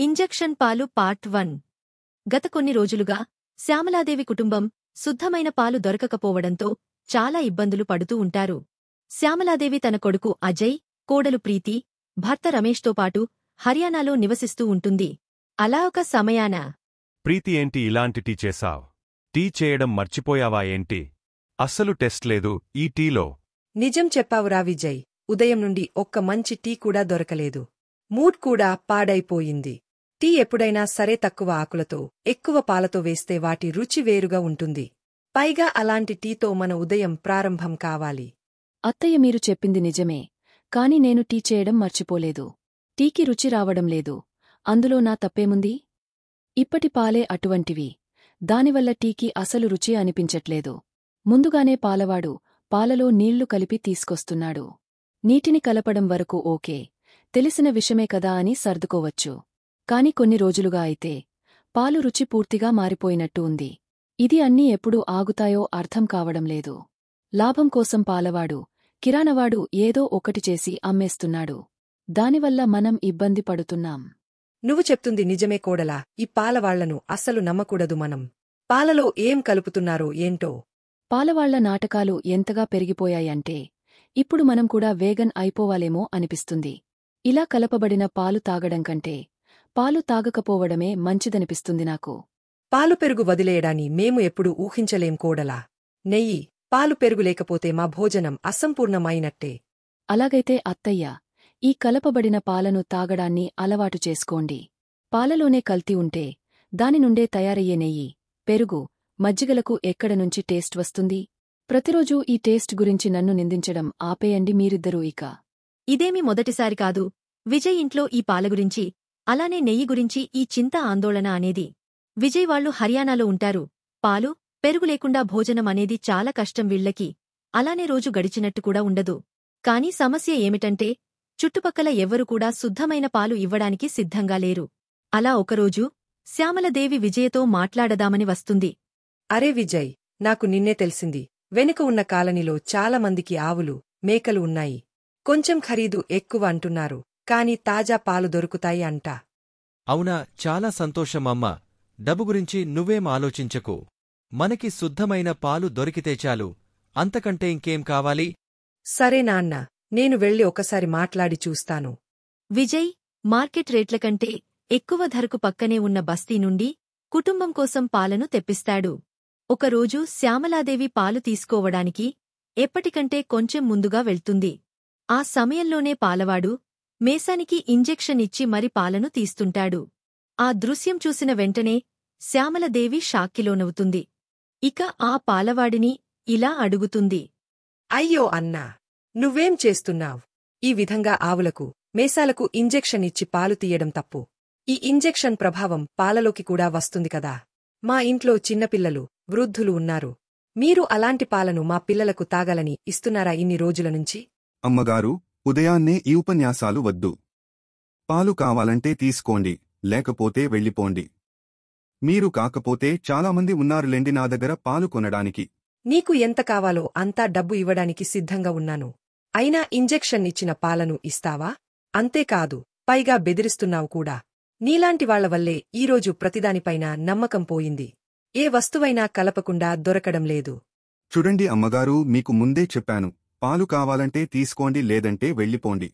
Injection పాలు part 1. గత కొన్ని రోజులుగా శ్యామలాదేవి కుటుంబం శుద్ధమైన పాలు దొరకకపోవడంతో చాలా ఇబ్బందులు పడుతూ ఉంటారు. శ్యామలాదేవి తన కొడుకు అజయ్, కోడలు ప్రీతి, భర్త రమేష్తో పాటు హర్యానాలో నివసిస్తూ ఉంటుంది. అలా ఒక సమయాన ప్రీతి, ఏంటి ఇలాంటి టీ చేశావ్? టీ చేయడం మర్చిపోయావా ఏంటి? అస్సలు టెస్ట్ లేదు ఈ టీలో. నిజం చెప్పావురా విజయ్. ఉదయం నుండి ఒక్క మంచి టీ కూడా దొరకలేదు. మూడ్ కూడా పాడైపోయింది. టీ ఎప్పుడైనా సరే తక్కువ ఆకులతో ఎక్కువ పాలతో వేస్తే వాటి రుచి వేరుగా ఉంటుంది. పైగా అలాంటి టీతో మన ఉదయం ప్రారంభం కావాలి. అత్తయ్య, మీరు చెప్పింది నిజమే, కాని నేను టీ చేయడం మర్చిపోలేదు. టీకి రుచి రావడం లేదు. అందులో నా తప్పేముంది? ఇప్పటి పాలే అటువంటివి. దానివల్ల టీకి అసలు రుచి అనిపించట్లేదు. ముందుగానే పాలవాడు పాలలో నీళ్లు కలిపి తీసుకొస్తున్నాడు. నీటిని కలపడం వరకు ఓకే, తెలిసిన విషమే కదా అని సర్దుకోవచ్చు. కాని కొన్ని రోజులుగా అయితే పాలు రుచి పూర్తిగా మారిపోయినట్టు ఉంది. ఇది అన్నీ ఎప్పుడు ఆగుతాయో అర్థం కావడం లేదు. లాభం కోసం పాలవాడు, కిరాణవాడు ఏదో ఒకటి చేసి అమ్మేస్తున్నాడు. దానివల్ల మనం ఇబ్బంది పడుతున్నాం. నువ్వు చెప్తుంది నిజమే కోడలా. ఈ పాలవాళ్లను అస్సలు నమ్మకూడదు మనం. పాలలో ఏం కలుపుతున్నారో ఏంటో. పాలవాళ్ల నాటకాలు ఎంతగా పెరిగిపోయాయంటే ఇప్పుడు మనం కూడా వేగన్ అయిపోవాలేమో అనిపిస్తుంది. ఇలా కలపబడిన పాలు తాగడం కంటే పాలు తాగకపోవడమే మంచిదనిపిస్తుంది నాకు. పాలు పెరుగు వదిలేయడాన్ని మేము ఎప్పుడూ ఊహించలేం కోడలా. నెయ్యి, పాలు పెరుగు లేకపోతే మా భోజనం అసంపూర్ణమైనట్టే. అలాగైతే అత్తయ్య, ఈ కలపబడిన పాలను తాగడాన్ని అలవాటు చేసుకోండి. పాలలోనే కల్తీ ఉంటే దాని నుండే తయారయ్యే నెయ్యి, పెరుగు, మజ్జిగలకు ఎక్కడనుంచి టేస్ట్ వస్తుంది? ప్రతిరోజూ ఈ టేస్ట్ గురించి నన్ను నిందించడం ఆపేయండి మీరిద్దరూ ఇక. ఇదేమీ మొదటిసారి కాదు విజయ్ ఇంట్లో ఈ పాల గురించి, అలానే నెయ్యి గురించి ఈ చింత ఆందోళన అనేది. విజయ్ వాళ్లు హర్యానాలో ఉంటారు. పాలు, పెరుగు లేకుండా భోజనం అనేది చాలా కష్టం వీళ్లకి. అలానే రోజు గడిచినట్టు కూడా ఉండదు. కాని సమస్య ఏమిటంటే చుట్టుపక్కల ఎవ్వరు కూడా శుద్ధమైన పాలు ఇవ్వడానికి సిద్ధంగా లేరు. అలా ఒకరోజు శ్యామలదేవి విజయతో మాట్లాడదామని వస్తుంది. అరే విజయ్, నాకు నిన్నే తెలిసింది. వెనుక ఉన్న కాలనీలో చాలామందికి ఆవులు, మేకలు ఉన్నాయి. కొంచెం ఖరీదు ఎక్కువ అంటున్నారు, కాని తాజా పాలు దొరుకుతాయి అంట. అవునా? చాలా సంతోషం అమ్మా. డబ్బు గురించి నువ్వేం ఆలోచించకు. మనకి శుద్ధమైన పాలు దొరికితే చాలు. అంతకంటే ఇంకేం కావాలి? సరే నాన్న, నేను వెళ్ళి ఒకసారి మాట్లాడి చూస్తాను. విజయ్ మార్కెట్ రేట్ల కంటే ఎక్కువ ధరకు పక్కనే ఉన్న బస్తీ నుండి కుటుంబం కోసం పాలను తెప్పిస్తాడు. ఒకరోజు శ్యామలాదేవి పాలు తీసుకోవడానికి ఎప్పటికంటే కొంచెం ముందుగా వెళ్తుంది. ఆ సమయంలోనే పాలవాడు మేసానికి ఇంజెక్షన్ ఇచ్చి మరి పాలను తీస్తుంటాడు. ఆ దృశ్యం చూసిన వెంటనే శ్యామలదేవి షాక్కిలోనవుతుంది. ఇక ఆ పాలవాడిని ఇలా అడుగుతుంది. అయ్యో అన్నా, నువ్వేం చేస్తున్నావ్? ఈ విధంగా ఆవులకు, మేసాలకు ఇంజెక్షన్ ఇచ్చి పాలు తీయడం తప్పు. ఈ ఇంజెక్షన్ ప్రభావం పాలలోకి కూడా వస్తుంది కదా. మా ఇంట్లో చిన్నపిల్లలు, వృద్ధులు ఉన్నారు. మీరు అలాంటి పాలను మా పిల్లలకు తాగాలని ఇస్తున్నారా ఇన్ని రోజుల నుంచి? అమ్మగారు, ఉదయాన్నే ఈ ఉపన్యాసాలు వద్దు. పాలు కావాలంటే తీసుకోండి, లేకపోతే వెళ్ళిపోండి. మీరు కాకపోతే చాలామంది ఉన్నారులేండి నా దగ్గర పాలు కొనడానికి. నీకు ఎంత కావాలో అంతా డబ్బు ఇవ్వడానికి సిద్ధంగా ఉన్నాను. అయినా ఇంజెక్షన్ ఇచ్చిన పాలను ఇస్తావా? అంతేకాదు, పైగా బెదిరిస్తున్నావు కూడా. నీలాంటి వాళ్ల వల్లే ఈరోజు ప్రతిదానిపైనా నమ్మకం పోయింది. ఏ వస్తువైనా కలపకుండా దొరకడం లేదు. చూడండి అమ్మగారు, మీకు ముందే చెప్పాను, పాలు కావాలంటే తీసుకోండి, లేదంటే వెళ్ళిపోండి.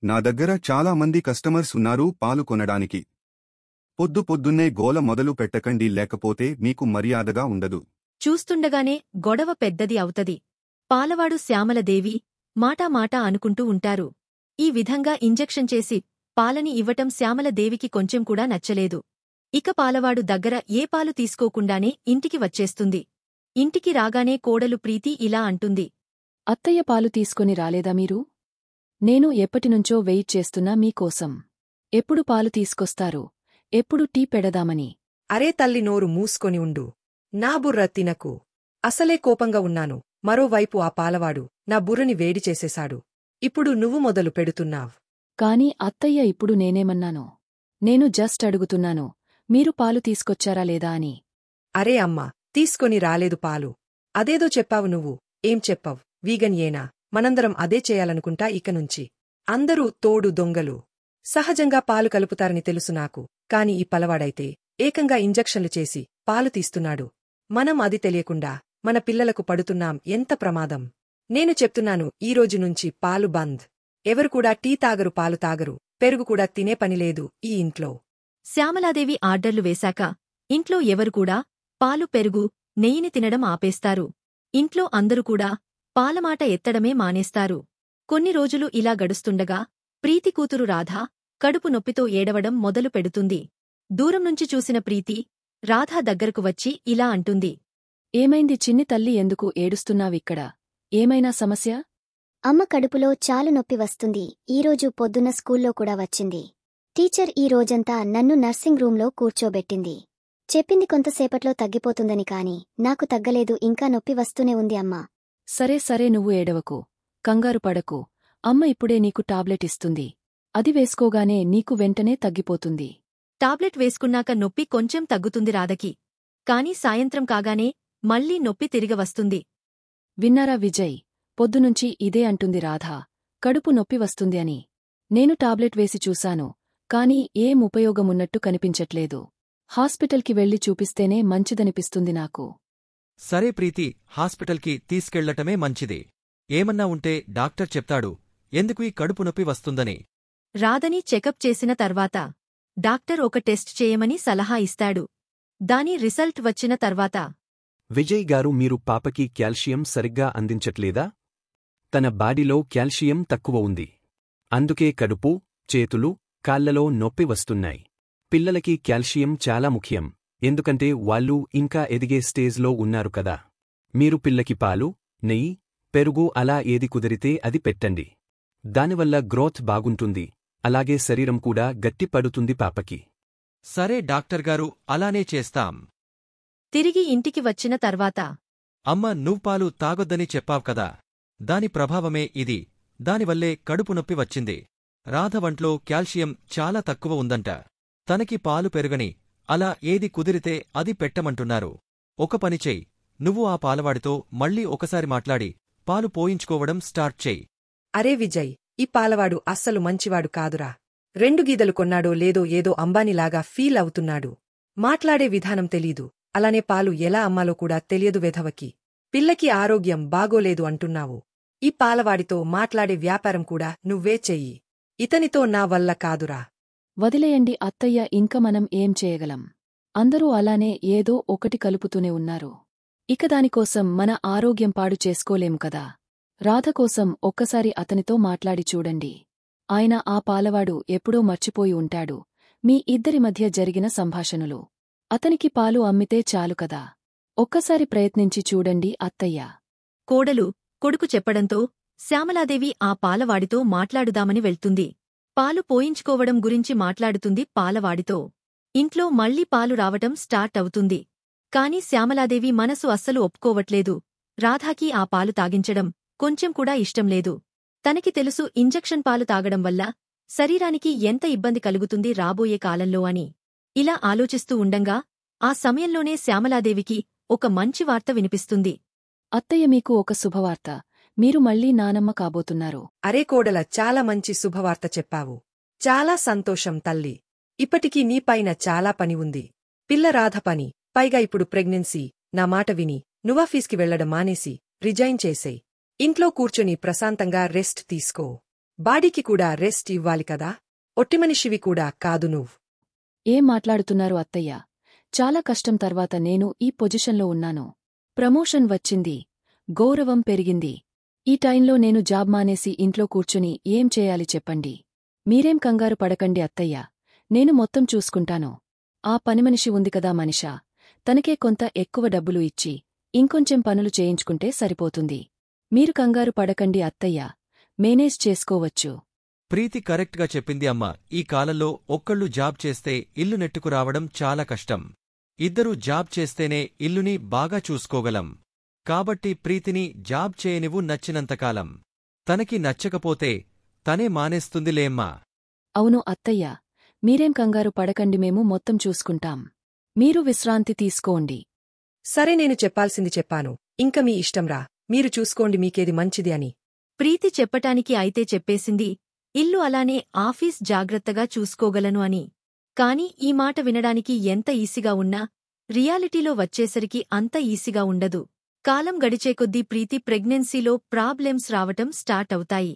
నా దగ్గర చాలా మంది కస్టమర్స్ ఉన్నారు పాలు కొనడానికి. పొద్దున్నే గోల మొదలు పెట్టకండి, లేకపోతే మీకు మర్యాదగా ఉండదు. చూస్తుండగానే గొడవ పెద్దది అవుతది. పాలవాడు శ్యామలదేవి మాటా అనుకుంటూ ఉంటారు. ఈ విధంగా ఇంజెక్షన్ చేసి పాలని ఇవ్వటం శ్యామలదేవికి కొంచెం కూడా నచ్చలేదు. ఇక పాలవాడు దగ్గర ఏ పాలు తీసుకోకుండానే ఇంటికి వచ్చేస్తుంది. ఇంటికి రాగానే కోడలు ప్రీతి ఇలా అంటుంది. అత్తయ్య, పాలు తీసుకొని రాలేదా మీరు? నేను ఎప్పటినుంచో వెయిట్ చేస్తున్నా మీకోసం. ఎప్పుడు పాలు తీసుకొస్తారు? ఎప్పుడు టీ పెడదామని. అరే తల్లి, నోరు మూసుకొని ఉండు. నా బుర్ర తినకు. అసలే కోపంగా ఉన్నాను. మరోవైపు ఆ పాలవాడు నా బుర్రని వేడి చేసేశాడు. ఇప్పుడు నువ్వు మొదలు పెడుతున్నావ్. కాని అత్తయ్య, ఇప్పుడు నేనేమన్నాను? నేను జస్ట్ అడుగుతున్నాను, మీరు పాలు తీసుకొచ్చారా లేదా అని. అరే అమ్మా, తీసుకొని రాలేదు పాలు. అదేదో చెప్పావు నువ్వు. ఏం చెప్పావ్? వీగన్ ఏనా? మనందరం అదే చేయాలనుకుంటా ఇక నుంచి. అందరూ తోడు దొంగలు. సహజంగా పాలు కలుపుతారని తెలుసు నాకు, కాని ఈ పలవాడైతే ఏకంగా ఇంజెక్షన్లు చేసి పాలు తీస్తున్నాడు. మనం అది తెలియకుండా మన పిల్లలకు పడుతున్నాం, ఎంత ప్రమాదం. నేను చెప్తున్నాను, ఈరోజు నుంచి పాలు బంద్. ఎవరు కూడా టీ తాగరు, పాలు తాగరు, పెరుగు కూడా తినే పనిలేదు ఈ ఇంట్లో. శ్యామలాదేవి ఆర్డర్లు వేశాక ఇంట్లో ఎవరు కూడా పాలు, పెరుగు, నెయ్యిని తినడం ఆపేస్తారు. ఇంట్లో అందరూ కూడా పాలమాట ఎత్తడమే మానేస్తారు. కొన్ని రోజులు ఇలా గడుస్తుండగా ప్రీతి కూతురు రాధ కడుపు నొప్పితో ఏడవడం మొదలు పెడుతుంది. దూరం నుంచి చూసిన ప్రీతి రాధ దగ్గరకు వచ్చి ఇలా అంటుంది. ఏమైంది చిన్ని తల్లి, ఎందుకు ఏడుస్తున్నావిక్కడ? ఏమైనా సమస్య? అమ్మ కడుపులో చాలు నొప్పి వస్తుంది. ఈరోజు పొద్దున్న స్కూల్లో కూడా వచ్చింది. టీచర్ ఈ రోజంతా నన్ను నర్సింగ్ రూంలో కూర్చోబెట్టింది. చెప్పింది కొంతసేపట్లో తగ్గిపోతుందని, కాని నాకు తగ్గలేదు, ఇంకా నొప్పి వస్తూనే ఉంది అమ్మా. సరే సరే, నువ్వు ఏడవకు, కంగారు పడకు. అమ్మ ఇప్పుడే నీకు టాబ్లెట్ ఇస్తుంది. అది వేసుకోగానే నీకు వెంటనే తగ్గిపోతుంది. టాబ్లెట్ వేసుకున్నాక నొప్పి కొంచెం తగ్గుతుంది రాధకి. కాని సాయంత్రం కాగానే మళ్లీ నొప్పి తిరిగవస్తుంది. విన్నారా విజయ్, పొద్దునుంచి ఇదే అంటుంది రాధ, కడుపు నొప్పి వస్తుంది అని. నేను టాబ్లెట్ వేసి చూశాను, కాని ఏం ఉపయోగమున్నట్టు కనిపించట్లేదు. హాస్పిటల్కి వెళ్లి చూపిస్తేనే మంచిదనిపిస్తుంది నాకు. సరే ప్రీతి, హాస్పిటల్కి తీసుకెళ్లటమే మంచిది. ఏమన్నా ఉంటే డాక్టర్ చెప్తాడు ఎందుకు ఈ కడుపు నొప్పి వస్తుందని. రాధని చెకప్ చేసిన తర్వాత డాక్టర్ ఒక టెస్ట్ చేయమని సలహా ఇస్తాడు. దాని రిజల్ట్ వచ్చిన తర్వాత, విజయ్ గారు, మీరు పాపకి క్యాల్షియం సరిగ్గా అందించట్లేదా? తన బాడీలో క్యాల్షియం తక్కువ ఉంది. అందుకే కడుపు, చేతులు, కాళ్లలో నొప్పి వస్తున్నాయి. పిల్లలకి క్యాల్షియం చాలా ముఖ్యం, ఎందుకంటే వాళ్ళు ఇంకా ఎదిగే స్టేజ్లో ఉన్నారు కదా. మీరు పిల్లకి పాలు, నెయ్యి, పెరుగు అలా ఏది కుదిరితే అది పెట్టండి. దానివల్ల గ్రోత్ బాగుంటుంది, అలాగే శరీరం కూడా గట్టిపడుతుంది పాపకి. సరే డాక్టర్గారు, అలానే చేస్తాం. తిరిగి ఇంటికి వచ్చిన తర్వాత, అమ్మ, నువ్వు పాలు తాగొద్దని చెప్పావ్ కదా, దాని ప్రభావమే ఇది. దానివల్లే కడుపు నొప్పి వచ్చింది. రాధ వంట్లో క్యాల్షియం చాలా తక్కువ ఉందంట. తనకి పాలు పెరుగని, అలా ఏది కుదిరితే అది పెట్టమంటున్నారు. ఒక పనిచెయ్, నువ్వు ఆ పాలవాడితో మళ్ళీ ఒకసారి మాట్లాడి పాలు పోయించుకోవడం స్టార్ట్ చెయ్. అరే విజయ్, ఈ పాలవాడు అస్సలు మంచివాడు కాదురా. 2 గీదలు కొన్నాడో లేదో ఏదో అంబానీలాగా ఫీల్ అవుతున్నాడు. మాట్లాడే విధానం తెలీదు, అలానే పాలు ఎలా అమ్మాలో కూడా తెలియదు వెధవకి. పిల్లకి ఆరోగ్యం బాగోలేదు అంటున్నావు. ఈ పాలవాడితో మాట్లాడే వ్యాపారం కూడా నువ్వే చెయ్యి. ఇతనితో నా వల్ల కాదురా. వదిలేయండి అత్తయ్య, ఇంక మనం ఏం చేయగలం? అందరూ అలానే ఏదో ఒకటి కలుపుతూనే ఉన్నారు. ఇక దానికోసం మన ఆరోగ్యం పాడు చేసుకోలేం కదా. రాధ కోసం ఒక్కసారి అతనితో మాట్లాడి చూడండి. ఆయన ఆ పాలవాడు ఎప్పుడో మర్చిపోయి ఉంటాడు మీ ఇద్దరి మధ్య జరిగిన సంభాషణలు. అతనికి పాలు అమ్మితే చాలు కదా. ఒక్కసారి ప్రయత్నించి చూడండి అత్తయ్య. కోడలు, కొడుకు చెప్పడంతో శ్యామలాదేవి ఆ పాలవాడితో మాట్లాడుదామని వెళ్తుంది. పాలు పోయించుకోవడం గురించి మాట్లాడుతుంది పాలవాడితో. ఇంట్లో మళ్లీ పాలు రావటం స్టార్ట్ అవుతుంది. కాని శ్యామలాదేవి మనసు అస్సలు ఒప్పుకోవట్లేదు. రాధాకి ఆ పాలు తాగించడం కొంచెం కూడా ఇష్టంలేదు. తనకి తెలుసు ఇంజెక్షన్ పాలు తాగడం వల్ల శరీరానికి ఎంత ఇబ్బంది కలుగుతుంది రాబోయే కాలంలో అని. ఇలా ఆలోచిస్తూ ఉండంగా ఆ సమయంలోనే శ్యామలాదేవికి ఒక మంచి వార్త వినిపిస్తుంది. అత్తయ్య, మీకు ఒక శుభవార్త. మీరు మళ్లీ నానమ్మ కాబోతున్నారు. అరే కోడల, చాలా మంచి శుభవార్త చెప్పావు. చాలా సంతోషం తల్లి. ఇప్పటికీ నీపైన చాలా పని ఉంది. పిల్ల రాధ పని, పైగా ఇప్పుడు ప్రెగ్నెన్సీ. నా మాట విని నువ్వాఫీస్కి వెళ్లడం మానేసి రిజైన్ చేసేయ్. ఇంట్లో కూర్చొని ప్రశాంతంగా రెస్ట్ తీసుకో. బాడీకి కూడా రెస్ట్ ఇవ్వాలి కదా. ఒట్టిమనిషివి కూడా కాదు నువ్వు. ఏం మాట్లాడుతున్నారు అత్తయ్య? చాలా కష్టం తర్వాత నేను ఈ పొజిషన్లో ఉన్నాను. ప్రమోషన్ వచ్చింది, గౌరవం పెరిగింది. ఈ టైంలో నేను జాబ్ మానేసి ఇంట్లో కూర్చుని ఏం చేయాలి చెప్పండి. మీరేం కంగారు పడకండి అత్తయ్య, నేను మొత్తం చూసుకుంటాను. ఆ పనిమనిషి ఉంది కదా మనిషా, తనకే కొంత ఎక్కువ డబ్బులు ఇచ్చి ఇంకొంచెం పనులు చేయించుకుంటే సరిపోతుంది. మీరు కంగారు పడకండి అత్తయ్య, మేనేజ్ చేసుకోవచ్చు. ప్రీతి కరెక్ట్గా చెప్పింది అమ్మ. ఈ కాలంలో ఒక్కళ్ళు జాబ్ చేస్తే ఇల్లు నెట్టుకు రావడం చాలా కష్టం. ఇద్దరూ జాబ్ చేస్తేనే ఇల్లుని బాగా చూసుకోగలం. కాబట్టి ప్రీతిని జాబ్ చేయనివ్వు నచ్చినంతకాలం. తనకి నచ్చకపోతే తనే మానేస్తుందిలేమ్మా. అవును అత్తయ్య, మీరేం కంగారు పడకండి, మేము మొత్తం చూసుకుంటాం. మీరు విశ్రాంతి తీసుకోండి. సరే, నేను చెప్పాల్సింది చెప్పాను. ఇంక మీ ఇష్టంరా. మీరు చూసుకోండి మీకేది మంచిది అని. ప్రీతి చెప్పటానికి అయితే చెప్పేసింది. ఇల్లు అలానే ఆఫీస్ జాగ్రత్తగా చూసుకోగలను అని. కాని ఈ మాట వినడానికి ఎంత ఈసిగా ఉన్నా రియాలిటీలో వచ్చేసరికి అంత ఈసిగా ఉండదు. కాలం గడిచేకొద్దీ ప్రీతి ప్రెగ్నెన్సీలో ప్రాబ్లెమ్స్ రావటం స్టార్ట్ అవుతాయి.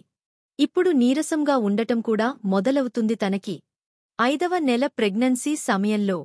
ఇప్పుడు నీరసంగా ఉండటం కూడా మొదలవుతుంది తనకి. 5వ నెల ప్రెగ్నెన్సీ సమయంలో